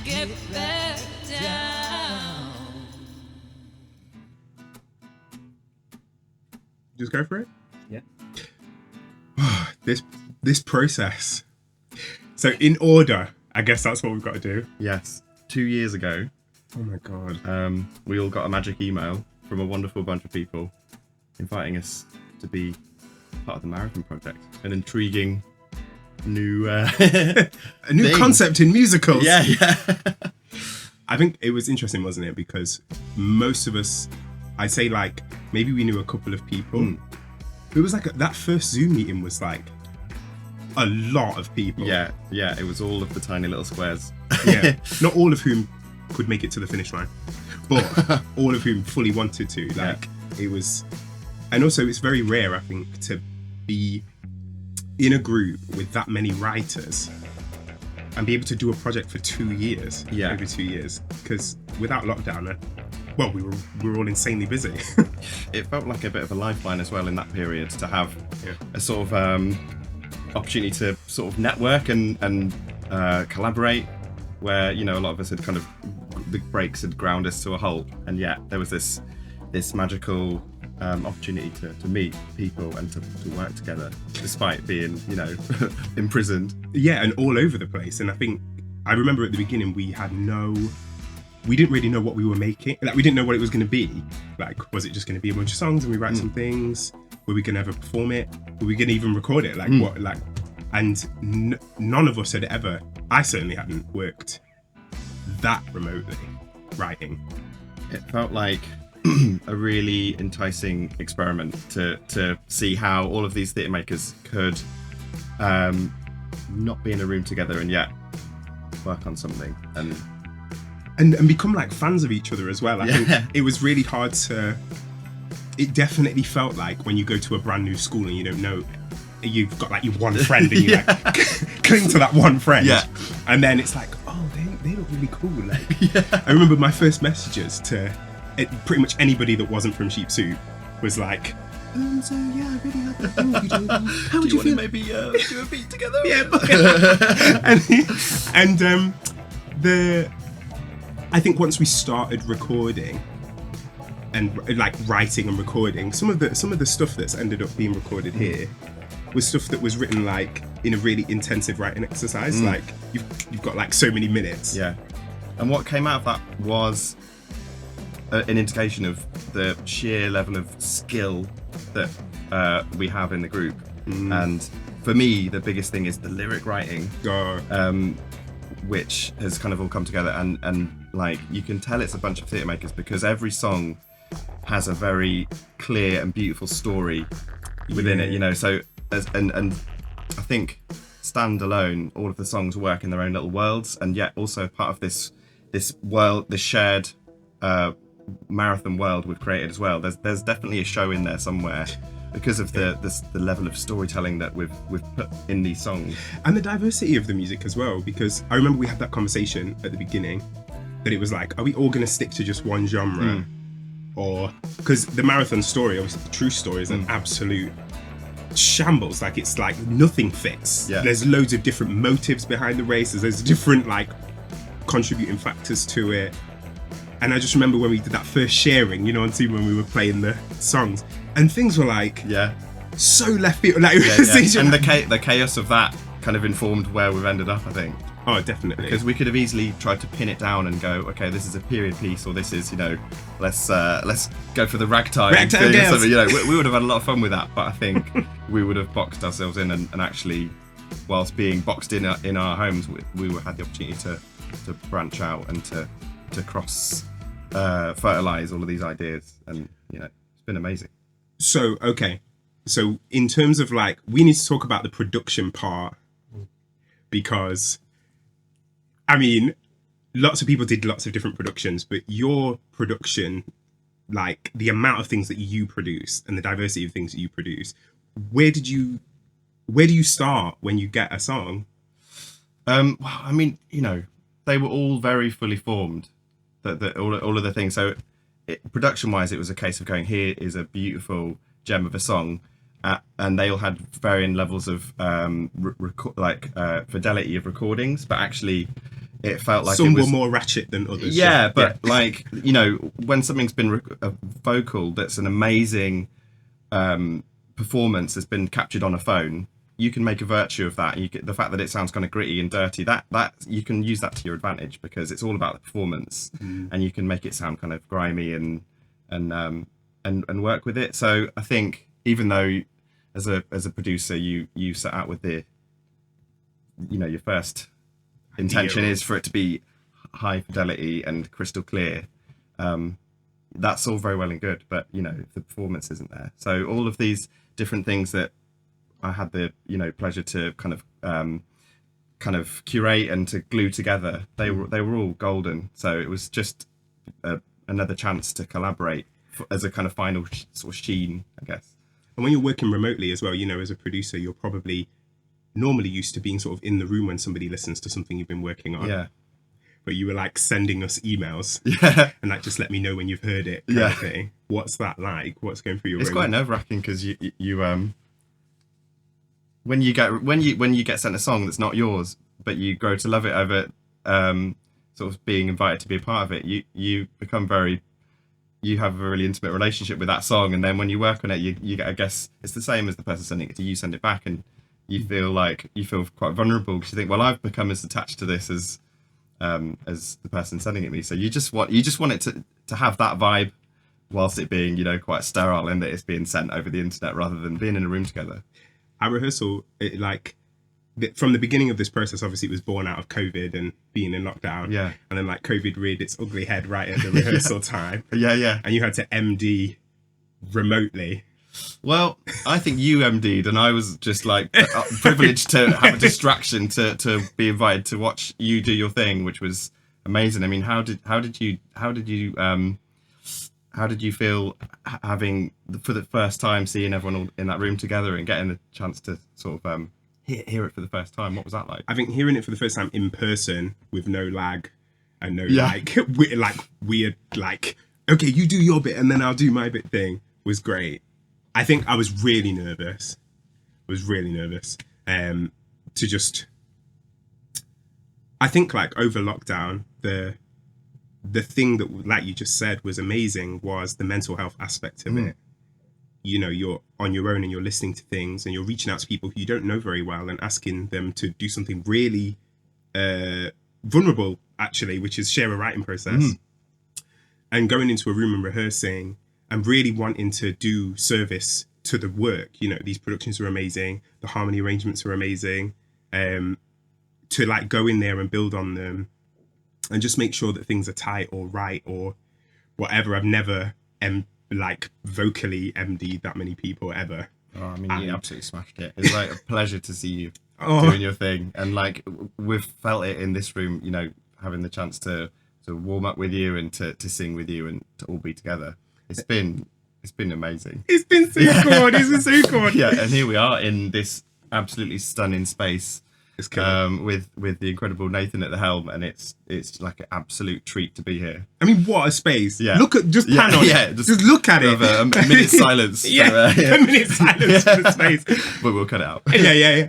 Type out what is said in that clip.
get back down. Just go for it. Yeah. This process. So in order, I guess that's what we've got to do. Yes. 2 years ago, Oh my god. we all got a magic email from a wonderful bunch of people inviting us to be part of the Marathon Project. An intriguing new A new thing. concept in musicals. Yeah. I think it was interesting, wasn't it? Because most of us, I'd say like maybe we knew a couple of people. It was like that first Zoom meeting was like a lot of people. Yeah. It was all of the tiny little squares. Yeah. Not all of whom could make it to the finish line, but all of whom fully wanted to. Like it was, and also it's very rare, I think, to be in a group with that many writers and be able to do a project for 2 years. Yeah. Over 2 years, because without lockdown, well, we were all insanely busy. It felt like a bit of a lifeline as well in that period to have Yeah. a sort of opportunity to sort of network and collaborate, where, you know, a lot of us had kind of, the breaks had ground us to a halt, and yet there was this magical opportunity to meet people and to work together despite being, you know, imprisoned. Yeah, and all over the place. And I remember at the beginning we didn't really know what we were making. Like, we didn't know what it was going to be. Like, was it just going to be a bunch of songs and we write some things? Were we going to ever perform it? Were we going to even record it? Like, what? Like, and none of us had ever, I certainly hadn't worked that remotely writing. It felt like a really enticing experiment to see how all of these theatre makers could not be in a room together and yet work on something And become like fans of each other as well. I think it was really hard it definitely felt like when you go to a brand new school and you don't know, you've got like your one friend and you like cling to that one friend. Yeah. And then it's like, oh, they look really cool. Like, I remember my first messages to pretty much anybody that wasn't from Sheep Soup was like, so yeah, I really like that thing you do. How would you feel? Maybe do a beat together? Yeah. I think once we started recording and like writing and recording, some of the stuff that's ended up being recorded here was stuff that was written like in a really intensive writing exercise. Like you've got like so many minutes. Yeah. And what came out of that was an indication of the sheer level of skill that we have in the group. And for me, the biggest thing is the lyric writing, which has kind of all come together. And like, you can tell it's a bunch of theatre makers because every song has a very clear and beautiful story within it, you know. So and I think standalone, all of the songs work in their own little worlds, and yet also part of this world, this shared marathon world we've created as well. There's definitely a show in there somewhere because of the level of storytelling that we've put in these songs and the diversity of the music as well. Because I remember we had that conversation at the beginning that it was like, are we all going to stick to just one genre? Or because the marathon story, obviously the true story, is an absolute shambles. Like, it's like nothing fits. There's loads of different motives behind the races. There's different like contributing factors to it. And I just remember when we did that first sharing, you know, on Zoom when we were playing the songs, and things were like so left field. Like, and the chaos of that kind of informed where we've ended up, I think. Oh, definitely. Because we could have easily tried to pin it down and go, okay, this is a period piece, or this is, you know, let's go for the ragtime thing or something. You know, we would have had a lot of fun with that, but I think we would have boxed ourselves in and actually, whilst being boxed in our homes, we had the opportunity to branch out and to cross fertilize all of these ideas, and you know, it's been amazing. So in terms of like, we need to talk about the production part, because I mean, lots of people did lots of different productions, but your production, like the amount of things that you produce and the diversity of things that you produce, where do you start when you get a song? Well, I mean, you know, they were all very fully formed, all of the things. So production wise, it was a case of going, here is a beautiful gem of a song, and they all had varying levels of fidelity of recordings, but actually it felt like some it was were more ratchet than others. yeah, but like, you know, when something's been a vocal that's an amazing performance has been captured on a phone, you can make a virtue of that. The fact that it sounds kind of gritty and dirty, that you can use that to your advantage, because it's all about the performance, and you can make it sound kind of grimy and work with it. So I think, even though as a producer you set out with the, you know, your first intention is for it to be high fidelity and crystal clear, that's all very well and good, but you know, the performance isn't there. So all of these different things that I had the, you know, pleasure to kind of curate and to glue together, they were all golden. So it was just another chance to collaborate as a kind of final sort of sheen, I guess. And when you're working remotely as well, you know, as a producer, you're probably normally used to being sort of in the room when somebody listens to something you've been working on. Yeah. But you were like sending us emails, and like, just let me know when you've heard it, kind of thing. What's that like? What's going through your It's brain? quite nerve-wracking, because you when you get sent a song that's not yours, but you grow to love it over sort of being invited to be a part of it, you have a really intimate relationship with that song, and then when you work on it, you get, I guess it's the same as the person sending it to you, send it back, and you feel quite vulnerable, because you think, well, I've become as attached to this as the person sending it me. So you just want it to have that vibe, whilst it being, you know, quite sterile, in that it's being sent over the internet rather than being in a room together. Our rehearsal, from the beginning of this process, obviously it was born out of COVID and being in lockdown. Yeah. And then like COVID reared its ugly head right at the rehearsal time. Yeah. And you had to MD remotely. Well, I think you MD'd, and I was just like privileged to have a distraction to be invited to watch you do your thing, which was amazing. I mean, how did you feel having for the first time seeing everyone all in that room together and getting the chance to sort of hear it for the first time? What was that like? I think hearing it for the first time in person with no lag and no weird okay, you do your bit and then I'll do my bit thing was great. I think I was really nervous. To just, I think like over lockdown, the thing that, like you just said, was amazing was the mental health aspect of it. You know, you're on your own and you're listening to things and you're reaching out to people who you don't know very well and asking them to do something really vulnerable, actually, which is share a writing process. And going into a room and rehearsing and really wanting to do service to the work. You know, these productions are amazing. The harmony arrangements are amazing. To like go in there and build on them and just make sure that things are tight or right or whatever. I've never vocally MD'd that many people ever. Oh, I mean, you absolutely smashed it. It's like a pleasure to see you doing your thing. And like, we've felt it in this room, you know, having the chance to warm up with you and to sing with you and to all be together. It's been amazing. It's been so good. It's been so good. Yeah, and here we are in this absolutely stunning space. With the incredible Nathan at the helm, and it's like an absolute treat to be here. I mean, what a space! Yeah, look at pan on it. Just look at it. A minute's silence. A minute's silence for the space. But we'll cut it out. Yeah.